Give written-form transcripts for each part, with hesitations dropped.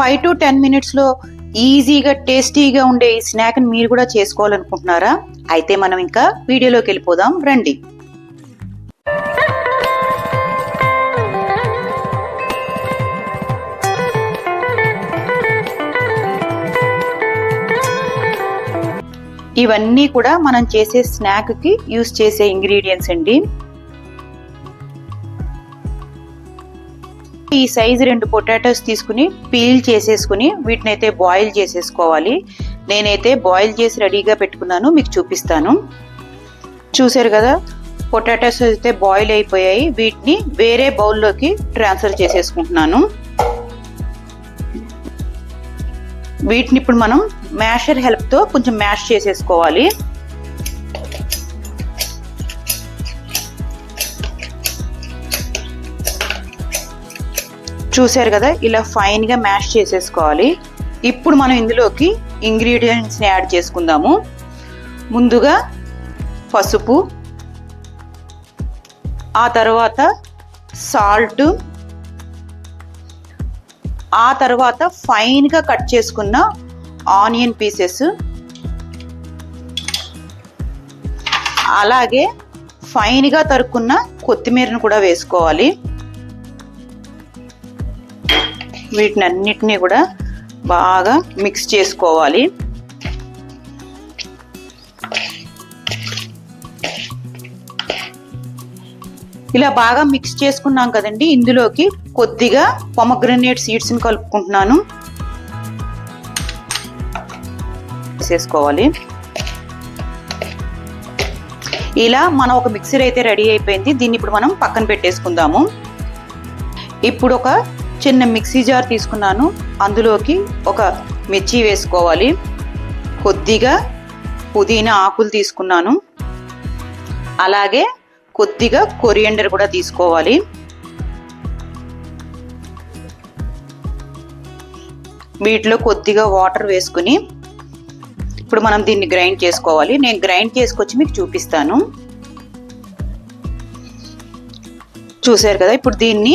5 to 10 మినిట్స్లో ఈజీగా టేస్టీగా ఉండే ఈ స్నాక్ని మీరు కూడా చేసుకోవాలనుకుంటున్నారా? అయితే మనం ఇంకా వీడియోలోకి వెళ్ళిపోదాం రండి. ఇవన్నీ కూడా మనం చేసే స్నాక్కి యూస్ చేసే ఇంగ్రీడియంట్స్ అండి. ఈ సైజు 2 పొటాటోస్ తీసుకుని పీల్ చేసేసుకుని వీటిని అయితే బాయిల్ చేసేసుకోవాలి. నేనైతే బాయిల్ చేసి రెడీగా పెట్టుకున్నాను, మీకు చూపిస్తాను. చూసారు కదా, పొటాటోస్ అయితే బాయిల్ అయిపోయాయి. వీటిని వేరే బౌల్లోకి ట్రాన్స్ఫర్ చేసేసుకుంటున్నాను. వీటిని ఇప్పుడు మనం మ్యాషర్ హెల్ప్తో కొంచెం మ్యాష్ చేసేసుకోవాలి. చూసారు కదా, ఇలా ఫైన్గా మ్యాష్ చేసేసుకోవాలి. ఇప్పుడు మనం ఇందులోకి ఇంగ్రీడియంట్స్ని యాడ్ చేసుకుందాము. ముందుగా పసుపు, ఆ తర్వాత సాల్ట్, ఆ తర్వాత ఫైన్గా కట్ చేసుకున్న ఆనియన్ పీసెస్, అలాగే ఫైన్గా తరుక్కున్న కొత్తిమీరను కూడా వేసుకోవాలి. వీటిని అన్నిటినీ కూడా బాగా మిక్స్ చేసుకోవాలి. ఇలా బాగా మిక్స్ చేసుకున్నాం కదండి, ఇందులోకి కొద్దిగా పొమగ్రనేట్ సీడ్స్ని కలుపుకుంటున్నాను. వేసేసుకోవాలి. ఇలా మనం ఒక మిక్సర్ అయితే రెడీ అయిపోయింది. దీన్ని ఇప్పుడు మనం పక్కన పెట్టేసుకుందాము. ఇప్పుడు ఒక చిన్న మిక్సీ జార్ తీసుకున్నాను, అందులోకి ఒక మిర్చి వేసుకోవాలి. కొద్దిగా పుదీనా ఆకులు తీసుకున్నాను, అలాగే కొద్దిగా కొరియండర్ కూడా తీసుకోవాలి. వీటిలో కొద్దిగా వాటర్ వేసుకుని ఇప్పుడు మనం దీన్ని గ్రైండ్ చేసుకోవాలి. నేను గ్రైండ్ చేసుకొచ్చి మీకు చూపిస్తాను. చూసారు కదా, ఇప్పుడు దీన్ని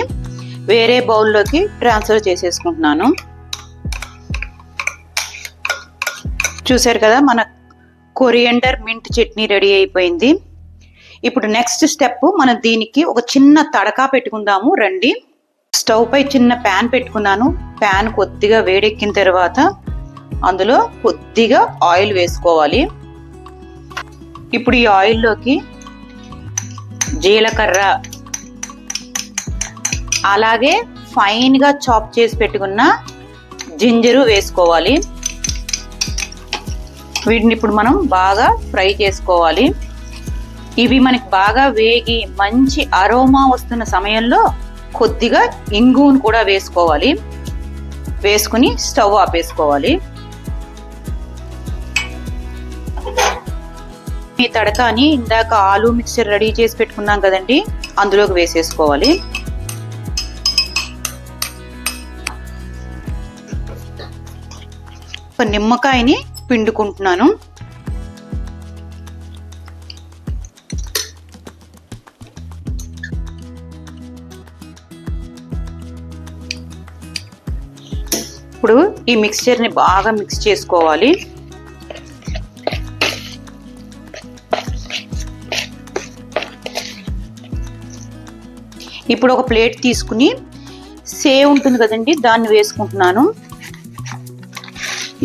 వేరే బౌల్లోకి ట్రాన్స్ఫర్ చేసేసుకుంటున్నాను. చూసారు కదా, మన కొరియండర్ మింట్ చట్నీ రెడీ అయిపోయింది. ఇప్పుడు నెక్స్ట్ స్టెప్, మనం దీనికి ఒక చిన్న తడకా పెట్టుకుందాము రండి. స్టవ్ పై చిన్న ప్యాన్ పెట్టుకున్నాను. ప్యాన్ కొద్దిగా వేడెక్కిన తర్వాత అందులో కొద్దిగా ఆయిల్ వేసుకోవాలి. ఇప్పుడు ఈ ఆయిల్లోకి జీలకర్ర, అలాగే ఫైన్గా చాప్ చేసి పెట్టుకున్న జింజరు వేసుకోవాలి. వీటిని ఇప్పుడు మనం బాగా ఫ్రై చేసుకోవాలి. ఇవి మనకి బాగా వేగి మంచి అరోమా వస్తున్న సమయంలో కొద్దిగా ఇంగువను కూడా వేసుకోవాలి. వేసుకుని స్టవ్ ఆపేసుకోవాలి. ఈ తడకాని ఇందాక ఆలు మిక్చర్ రెడీ చేసి పెట్టుకున్నాం కదండి, అందులోకి వేసేసుకోవాలి. ఒక నిమ్మకాయని పిండుకుంటున్నాను. ఇప్పుడు ఈ మిక్స్చర్ని బాగా మిక్స్ చేసుకోవాలి. ఇప్పుడు ఒక ప్లేట్ తీసుకుని సేవ్ ఉంటుంది కదండి, దాన్ని వేసుకుంటున్నాను.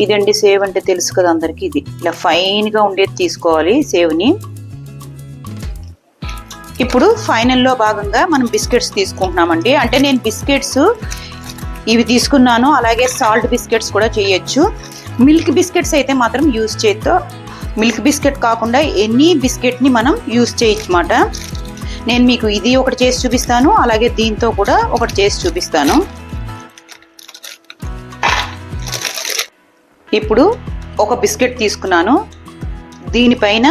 ఇదండి సేవ్ అంటే తెలుసు కదా అందరికి. ఇది ఇలా ఫైన్గా ఉండేది తీసుకోవాలి సేవ్ని. ఇప్పుడు ఫైనల్లో భాగంగా మనం బిస్కెట్స్ తీసుకుంటున్నామండి. అంటే నేను బిస్కెట్స్ ఇవి తీసుకున్నాను, అలాగే సాల్ట్ బిస్కెట్స్ కూడా చేయొచ్చు. మిల్క్ బిస్కెట్స్ అయితే మాత్రం యూజ్ చేయొద్దు. మిల్క్ బిస్కెట్ కాకుండా ఎనీ బిస్కెట్ని మనం యూజ్ చేయొచ్చు అన్నమాట. నేను మీకు ఇది ఒకటి చేసి చూపిస్తాను, అలాగే దీంతో కూడా ఒకటి చేసి చూపిస్తాను. ఇప్పుడు ఒక బిస్కెట్ తీసుకున్నాను. దీనిపైన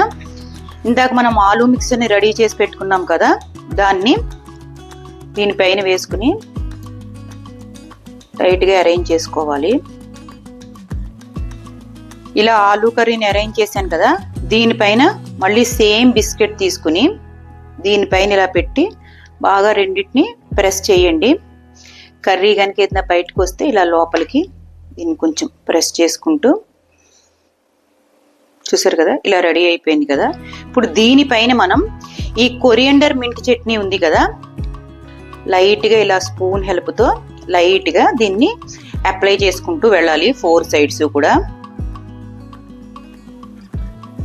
ఇందాక మనం ఆలు మిక్సర్ని రెడీ చేసి పెట్టుకున్నాం కదా, దాన్ని దీనిపైన వేసుకుని టైట్గా అరేంజ్ చేసుకోవాలి. ఇలా ఆలు కర్రీని అరేంజ్ చేశాను కదా, దీనిపైన మళ్ళీ సేమ్ బిస్కెట్ తీసుకుని దీనిపైన ఇలా పెట్టి బాగా రెండింటిని ప్రెస్ చేయండి. కర్రీ కనుక ఏదైనా బయటకు వస్తే ఇలా లోపలికి దీన్ని కొంచెం ప్రెస్ చేసుకుంటూ చూసారు కదా, ఇలా రెడీ అయిపోయింది కదా. ఇప్పుడు దీనిపైన మనం ఈ కొరియండర్ మింట్ చట్నీ ఉంది కదా, లైట్గా ఇలా స్పూన్ హెల్ప్తో లైట్గా దీన్ని అప్లై చేసుకుంటూ వెళ్ళాలి 4 సైడ్స్ కూడా.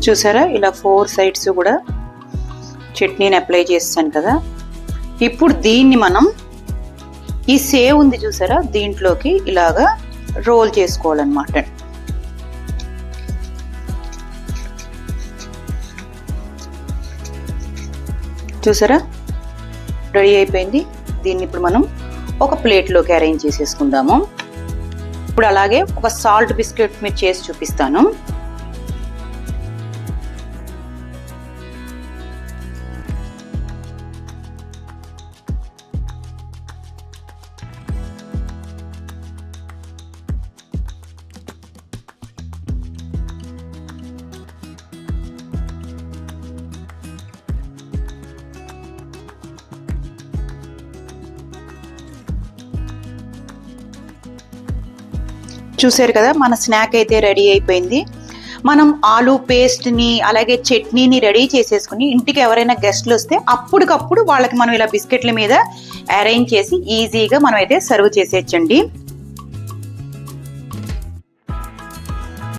చూసారా, ఇలా 4 సైడ్స్ కూడా చట్నీని అప్లై చేస్తాను కదా. ఇప్పుడు దీన్ని మనం ఈ సేవ్ ఉంది చూసారా, దీంట్లోకి ఇలాగా రోల్ చేసుకోవాలన్నమాట. చూసారా, రెడీ అయిపోయింది. దీన్ని ఇప్పుడు మనం ఒక ప్లేట్లోకి అరేంజ్ చేసేసుకుందాము. ఇప్పుడు అలాగే ఒక సాల్ట్ బిస్కెట్ మీరు చేసి చూపిస్తాను. చూసారు కదా, మన స్నాక్ అయితే రెడీ అయిపోయింది. మనం ఆలూ పేస్ట్ని అలాగే చట్నీని రెడీ చేసేసుకుని ఇంటికి ఎవరైనా గెస్ట్లు వస్తే అప్పటికప్పుడు వాళ్ళకి మనం ఇలా బిస్కెట్ల మీద అరేంజ్ చేసి ఈజీగా మనం అయితే సర్వ్ చేసేయచ్చండి.